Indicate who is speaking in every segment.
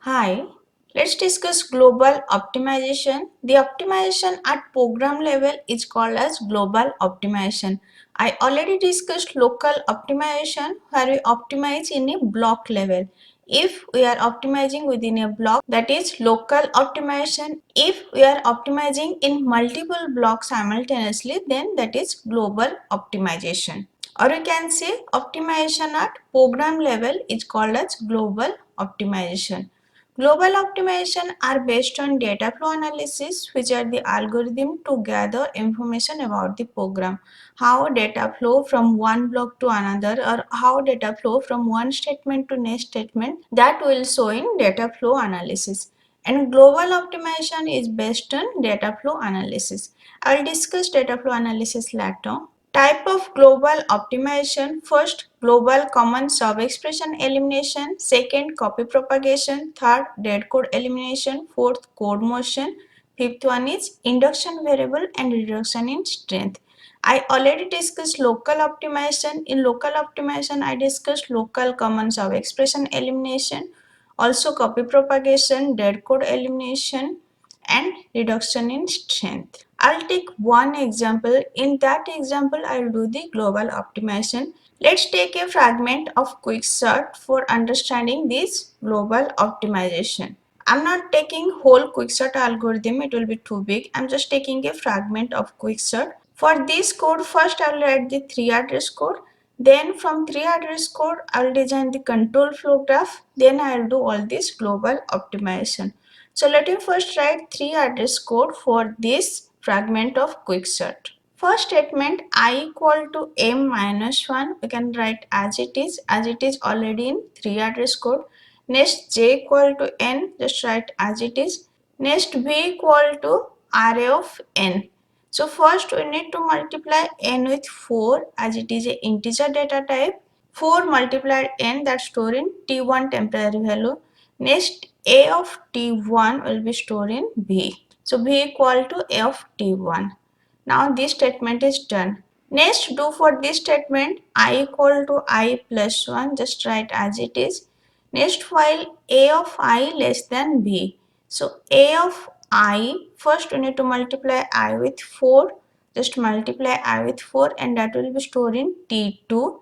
Speaker 1: Hi, let's discuss global optimization. The optimization at program level is called as global optimization. I already discussed local optimization where we optimize in a block level. If we are optimizing within a block, that is local optimization. If we are optimizing in multiple blocks simultaneously, then that is global optimization. Or we can say optimization at program level is called as global optimization. Global optimization are based on data flow analysis, which are the algorithm to gather information about the program. How data flow from one block to another, or how data flow from one statement to next statement, that will show in data flow analysis. And global optimization is based on data flow analysis. I will discuss data flow analysis later. Type of global optimization: first, global common sub-expression elimination; second, copy propagation; third, dead code elimination; fourth, code motion; fifth one is induction variable and reduction in strength. I already discussed local optimization. In local optimization, I discussed local common sub-expression elimination, also copy propagation, dead code elimination, and reduction in strength. I'll take one example. In that example, I'll do the global optimization. Let's take a fragment of Quicksort for understanding this global optimization. I'm not taking whole Quicksort algorithm, it will be too big. I'm just taking a fragment of Quicksort. For this code, first I'll write the 3 address code. Then from 3 address code, I'll design the control flow graph. Then I'll do all this global optimization. So let me first write 3 address code for this fragment of Quicksort. First statement I equal to m minus 1, we can write as it is already in 3 address code. Next j equal to n, just write as it is. Next v equal to array of n. So first we need to multiply n with 4 as it is a integer data type. 4 multiplied n, that store in t1 temporary value. Next a of t1 will be stored in b. So b equal to a of t1. Now this statement is done. Next, do for this statement I equal to I plus 1, just write as it is. Next, while a of I less than b. So a of I, first we need to multiply I with 4. Just multiply I with 4 and that will be stored in t2.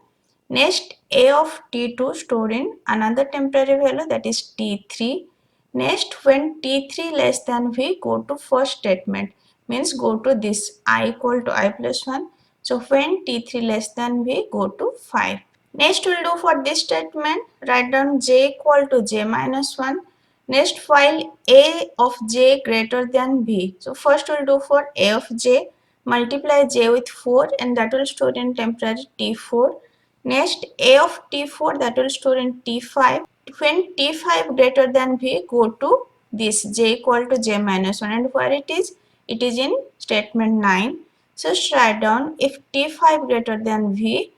Speaker 1: Next, a of t2 stored in another temporary value, that is t3. Next, when t3 less than v, go to first statement, means go to this I equal to I plus 1. So when t3 less than v, go to 5. Next we'll do for this statement, write down j equal to j minus 1. Next, while a of j greater than b. So first we'll do for a of j, multiply j with 4 and that will store in temporary t4. Next, a of t4, that will store in t5. When t5 greater than v, go to this j equal to j minus 1, and where it is? It is in statement 9. So write down if t5 greater than v,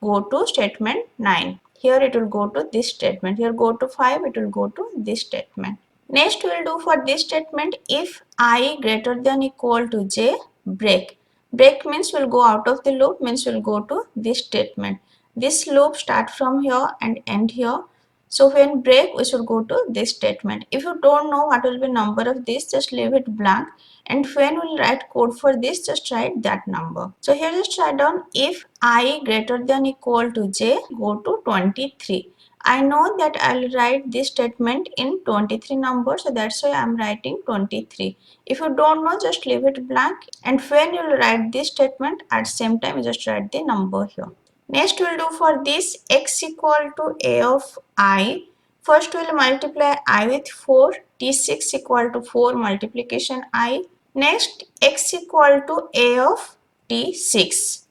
Speaker 1: go to statement 9. Here it will go to this statement. Here go to 5, it will go to this statement. Next we will do for this statement, if I greater than equal to j, break. Break means will go out of the loop, means will go to this statement. This loop start from here and end here. So when break, we should go to this statement. If you don't know what will be number of this, just leave it blank. And when we'll write code for this, just write that number. So here just write down if I greater than equal to j, go to 23. I know that I'll write this statement in 23 numbers, so that's why I'm writing 23. If you don't know, just leave it blank. And when you'll write this statement, at same time, you just write the number here. Next we'll do for this x equal to a of I. First we'll multiply I with 4, t6 equal to 4 multiplication I. Next x equal to a of t6.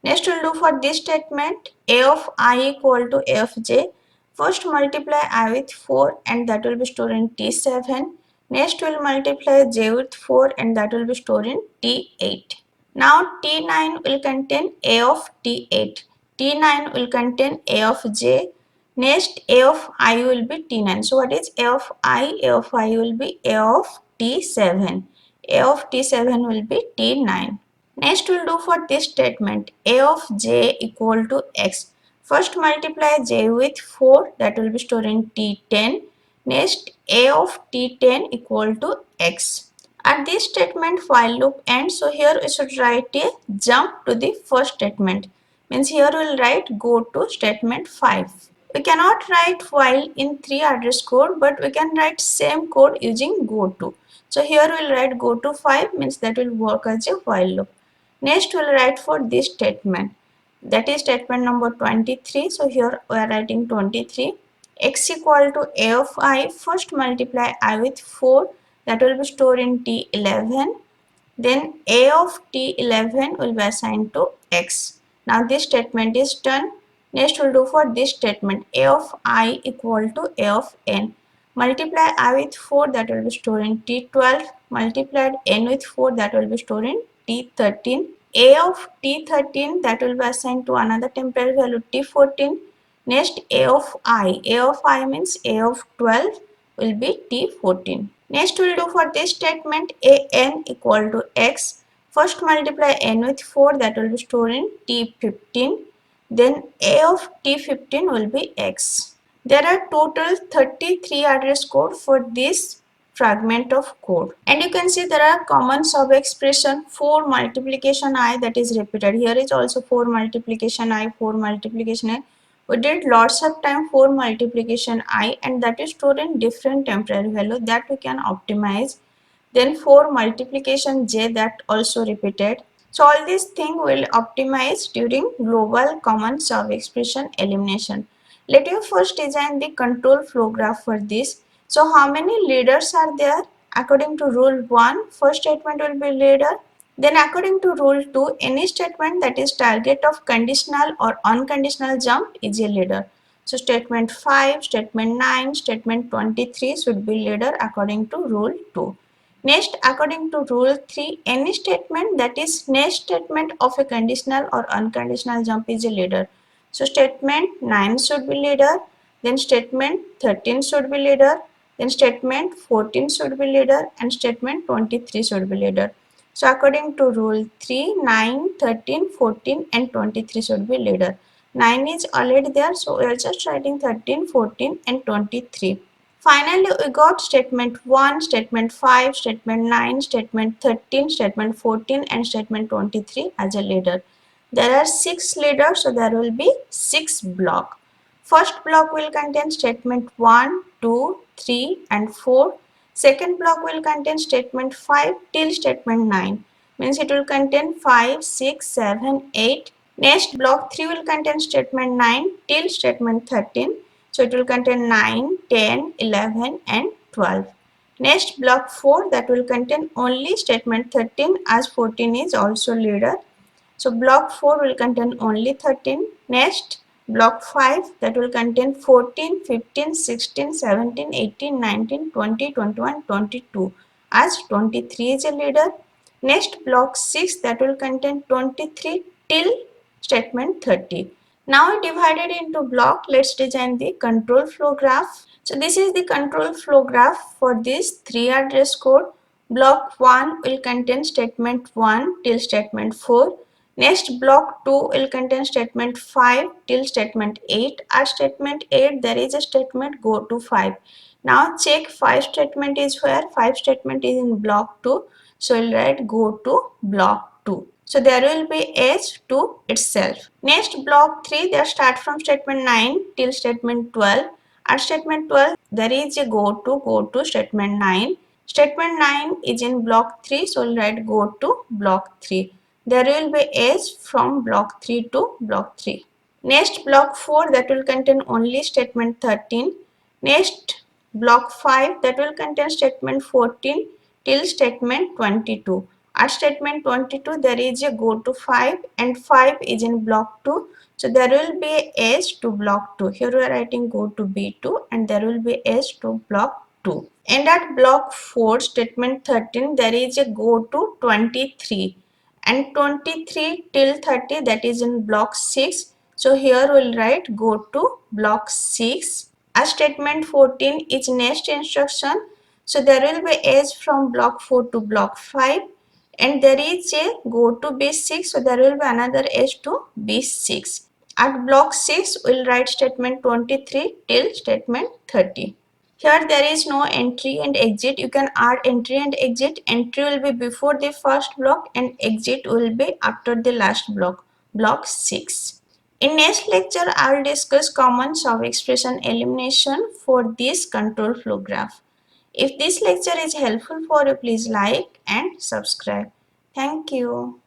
Speaker 1: Next we'll do for this statement, a of I equal to a of j. First multiply I with 4 and that will be stored in t7. Next we'll multiply j with 4 and that will be stored in t8. Now t9 will contain a of t8. T9 will contain a of j. Next a of I will be t9. So what is a of I? A of I will be a of t7. A of t7 will be t9. Next we'll do for this statement, a of j equal to x. First multiply j with 4, that will be stored in t10. Next, a of t10 equal to x. At this statement, while loop ends. So here we should write a jump to the first statement. Means here we will write go to statement 5. We cannot write while in 3 address code, but we can write same code using go to. So here we will write go to 5, means that will work as a while loop. Next we will write for this statement, that is statement number 23. So here we are writing 23. X equal to a of I, first multiply I with 4, that will be stored in T11. Then a of T11 will be assigned to x. Now this statement is done. Next we'll do for this statement, a of I equal to a of n. Multiply I with 4, that will be stored in T12. Multiplied n with 4, that will be stored in T13. A of T13, that will be assigned to another temporary value T14. Next a of I means a of 12 will be T14. Next we will do for this statement, a n equal to x. First multiply n with 4, that will be stored in T15. Then a of T15 will be x. There are total 33 address code for this fragment of code, and you can see there are common sub expression 4 multiplication I, that is repeated. Here is also 4 multiplication I, 4 multiplication I. We did lots of time 4 multiplication I, and that is stored in different temporary value that we can optimize. Then 4 multiplication j, that also repeated. So all these thing will optimize during global common sub expression elimination. Let you first design the control flow graph for this. So how many leaders are there? According to rule 1, first statement will be leader. Then according to rule 2, any statement that is target of conditional or unconditional jump is a leader. So statement 5, statement 9, statement 23 should be leader according to rule 2. Next, according to rule 3, any statement that is next statement of a conditional or unconditional jump is a leader. So statement 9 should be leader, then statement 13 should be leader, then statement 14 should be leader, and statement 23 should be leader. So according to rule 3, 9, 13, 14 and 23 should be leader. 9 is already there, so we are just writing 13, 14 and 23. Finally, we got statement 1, statement 5, statement 9, statement 13, statement 14 and statement 23 as a leader. There are 6 leaders, so there will be 6 block. First block will contain statement 1, 2, 3 and 4. Second block will contain statement 5 till statement 9. Means it will contain 5, 6, 7, 8. Next block 3 will contain statement 9 till statement 13. So it will contain 9, 10, 11 and 12. Next block 4, that will contain only statement 13 as 14 is also leader. So block 4 will contain only 13. Next block 5, that will contain 14, 15, 16, 17, 18, 19, 20, 21, 22 as 23 is a leader. Next block 6, that will contain 23 till statement 30. Now divided into block, let's design the control flow graph. So this is the control flow graph for this 3 address code. Block 1 will contain statement 1 till statement 4. Next block 2 will contain statement 5 till statement 8. At statement 8 there is a statement go to 5. Now check 5 statement is where? 5 statement is in block 2. So we'll write go to block 2. So there will be S2 itself. Next block 3, they start from statement 9 till statement 12. At statement 12 there is a go to statement 9. Statement 9 is in block 3, so we'll write go to block 3. There will be S from block 3 to block 3. Next block 4, that will contain only statement 13. Next block 5, that will contain statement 14 till statement 22. At statement 22 there is a go to 5 and 5 is in block 2. So there will be S to block 2. Here we are writing go to B2 and there will be S to block 2. And at block 4 statement 13 there is a go to 23 and 23 till 30, that is in block 6. So here we'll write go to block 6. As statement 14 is next instruction. So there will be S from block 4 to block 5 and there is a go to B6. So there will be another S to B6. At block 6 we'll write statement 23 till statement 30. Here there is no entry and exit. You can add entry and exit. Entry will be before the first block and exit will be after the last block. Block 6. In next lecture, I will discuss common sub-expression elimination for this control flow graph. If this lecture is helpful for you, please like and subscribe. Thank you.